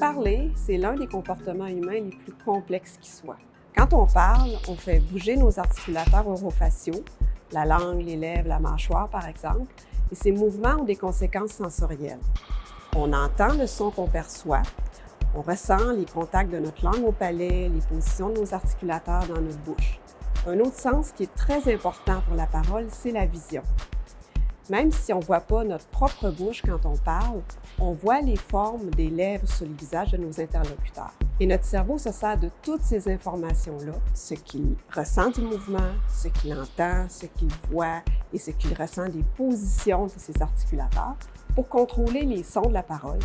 Parler, c'est l'un des comportements humains les plus complexes qui soient. Quand on parle, on fait bouger nos articulateurs orofaciaux, la langue, les lèvres, la mâchoire par exemple, et ces mouvements ont des conséquences sensorielles. On entend le son qu'on perçoit, on ressent les contacts de notre langue au palais, les positions de nos articulateurs dans notre bouche. Un autre sens qui est très important pour la parole, c'est la vision. Même si on ne voit pas notre propre bouche quand on parle, on voit les formes des lèvres sur le visage de nos interlocuteurs. Et notre cerveau se sert de toutes ces informations-là, ce qu'il ressent du mouvement, ce qu'il entend, ce qu'il voit et ce qu'il ressent des positions de ses articulateurs pour contrôler les sons de la parole,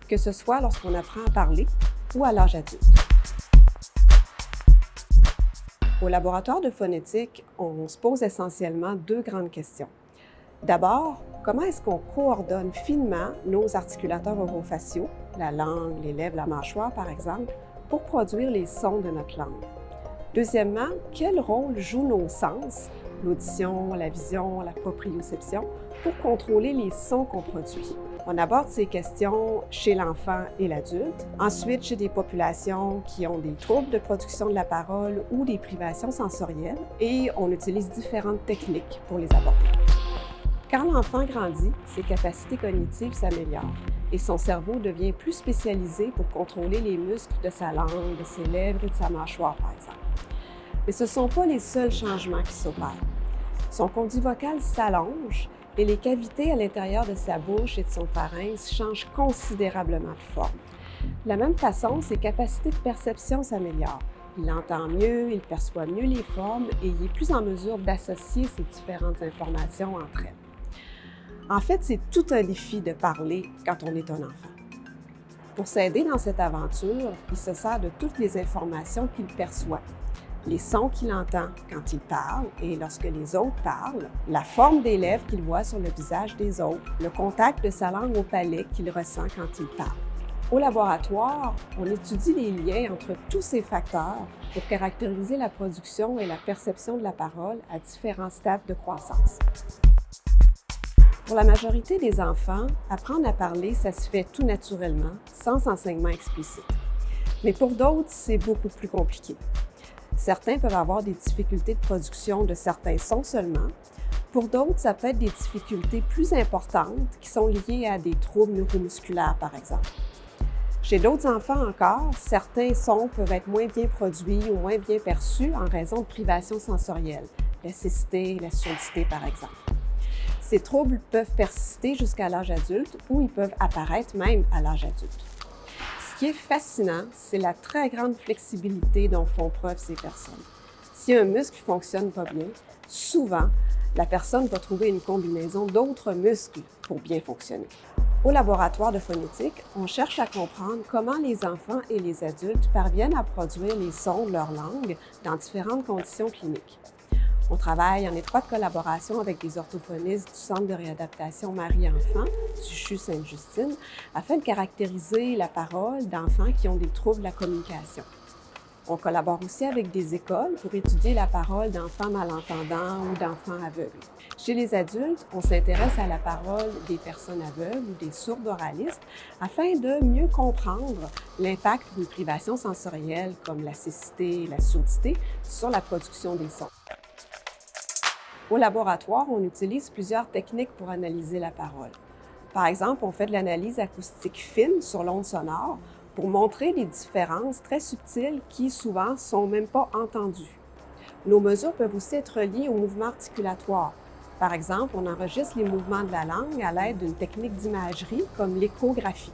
que ce soit lorsqu'on apprend à parler ou à l'âge adulte. Au laboratoire de phonétique, on se pose essentiellement deux grandes questions. D'abord, comment est-ce qu'on coordonne finement nos articulateurs orofaciaux, la langue, les lèvres, la mâchoire par exemple, pour produire les sons de notre langue? Deuxièmement, quel rôle jouent nos sens, l'audition, la vision, la proprioception, pour contrôler les sons qu'on produit? On aborde ces questions chez l'enfant et l'adulte, ensuite chez des populations qui ont des troubles de production de la parole ou des privations sensorielles, et on utilise différentes techniques pour les aborder. Quand l'enfant grandit, ses capacités cognitives s'améliorent et son cerveau devient plus spécialisé pour contrôler les muscles de sa langue, de ses lèvres et de sa mâchoire, par exemple. Mais ce ne sont pas les seuls changements qui s'opèrent. Son conduit vocal s'allonge et les cavités à l'intérieur de sa bouche et de son pharynx changent considérablement de forme. De la même façon, ses capacités de perception s'améliorent. Il entend mieux, il perçoit mieux les formes et il est plus en mesure d'associer ces différentes informations entre elles. En fait, c'est tout un défi de parler quand on est un enfant. Pour s'aider dans cette aventure, il se sert de toutes les informations qu'il perçoit, les sons qu'il entend quand il parle et lorsque les autres parlent, la forme des lèvres qu'il voit sur le visage des autres, le contact de sa langue au palais qu'il ressent quand il parle. Au laboratoire, on étudie les liens entre tous ces facteurs pour caractériser la production et la perception de la parole à différents stades de croissance. Pour la majorité des enfants, apprendre à parler, ça se fait tout naturellement, sans enseignement explicite. Mais pour d'autres, c'est beaucoup plus compliqué. Certains peuvent avoir des difficultés de production de certains sons seulement. Pour d'autres, ça peut être des difficultés plus importantes qui sont liées à des troubles neuromusculaires, par exemple. Chez d'autres enfants encore, certains sons peuvent être moins bien produits ou moins bien perçus en raison de privations sensorielles, la cécité, la surdité, par exemple. Ces troubles peuvent persister jusqu'à l'âge adulte ou ils peuvent apparaître même à l'âge adulte. Ce qui est fascinant, c'est la très grande flexibilité dont font preuve ces personnes. Si un muscle ne fonctionne pas bien, souvent, la personne va trouver une combinaison d'autres muscles pour bien fonctionner. Au laboratoire de phonétique, on cherche à comprendre comment les enfants et les adultes parviennent à produire les sons de leur langue dans différentes conditions cliniques. On travaille en étroite collaboration avec des orthophonistes du Centre de réadaptation Marie-Enfant du CHU Sainte-Justine afin de caractériser la parole d'enfants qui ont des troubles de la communication. On collabore aussi avec des écoles pour étudier la parole d'enfants malentendants ou d'enfants aveugles. Chez les adultes, on s'intéresse à la parole des personnes aveugles ou des sourds oralistes afin de mieux comprendre l'impact d'une privation sensorielle comme la cécité et la surdité sur la production des sons. Au laboratoire, on utilise plusieurs techniques pour analyser la parole. Par exemple, on fait de l'analyse acoustique fine sur l'onde sonore pour montrer des différences très subtiles qui, souvent, ne sont même pas entendues. Nos mesures peuvent aussi être liées aux mouvements articulatoires. Par exemple, on enregistre les mouvements de la langue à l'aide d'une technique d'imagerie comme l'échographie.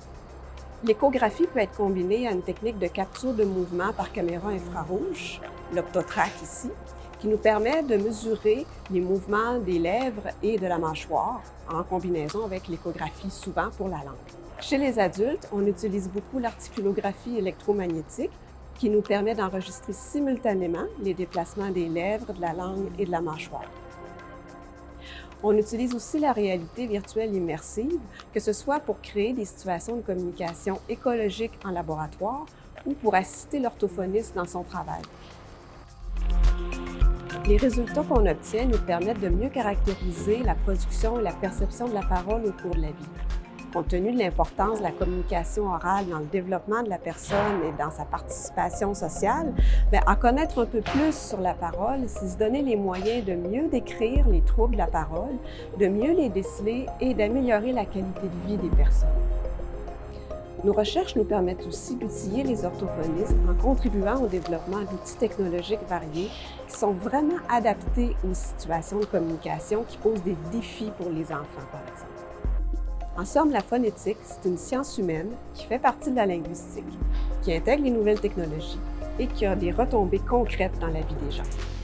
L'échographie peut être combinée à une technique de capture de mouvement par caméra infrarouge, l'optotrack ici, qui nous permet de mesurer les mouvements des lèvres et de la mâchoire en combinaison avec l'échographie, souvent pour la langue. Chez les adultes, on utilise beaucoup l'articulographie électromagnétique qui nous permet d'enregistrer simultanément les déplacements des lèvres, de la langue et de la mâchoire. On utilise aussi la réalité virtuelle immersive, que ce soit pour créer des situations de communication écologique en laboratoire ou pour assister l'orthophoniste dans son travail. Les résultats qu'on obtient nous permettent de mieux caractériser la production et la perception de la parole au cours de la vie. Compte tenu de l'importance de la communication orale dans le développement de la personne et dans sa participation sociale, en connaître un peu plus sur la parole, c'est se donner les moyens de mieux décrire les troubles de la parole, de mieux les déceler et d'améliorer la qualité de vie des personnes. Nos recherches nous permettent aussi d'outiller les orthophonistes en contribuant au développement d'outils technologiques variés qui sont vraiment adaptés aux situations de communication qui posent des défis pour les enfants, par exemple. En somme, la phonétique, c'est une science humaine qui fait partie de la linguistique, qui intègre les nouvelles technologies et qui a des retombées concrètes dans la vie des gens.